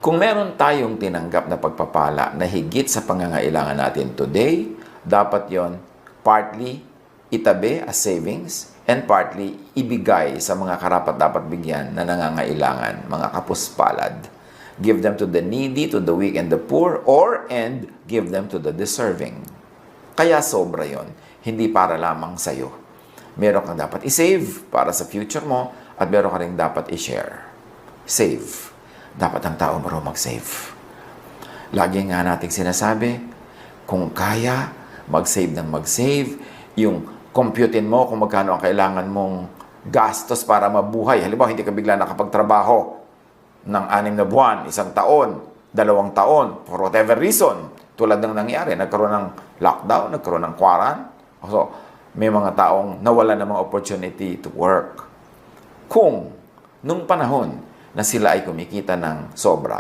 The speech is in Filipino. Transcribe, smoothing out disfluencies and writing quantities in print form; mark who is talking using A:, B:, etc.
A: Kung meron tayong tinanggap na pagpapala na higit sa pangangailangan natin today, dapat yon partly itabi as savings and partly ibigay sa mga karapat-dapat bigyan na nangangailangan, mga kapuspalad. Give them to the needy, to the weak and the poor, and give them to the deserving. Kaya sobra yon, hindi para lamang sa'yo. Meron kang dapat i-save para sa future mo at meron ka rin dapat i-share. Save. Dapat ang tao marunong mag-save. Lagi nga nating sinasabi, kung kaya, mag-save ng mag-save, yung computein mo kung magkano ang kailangan mong gastos para mabuhay. Halimbawa, hindi ka bigla nakapagtrabaho ng 6 na buwan, 1 taon, 2 taon, for whatever reason. Tulad ng nangyari, nagkaroon ng lockdown, nagkaroon ng quarantine. So, may mga taong nawala ng mga opportunity to work. Kung nung panahon na sila ay kumikita ng sobra,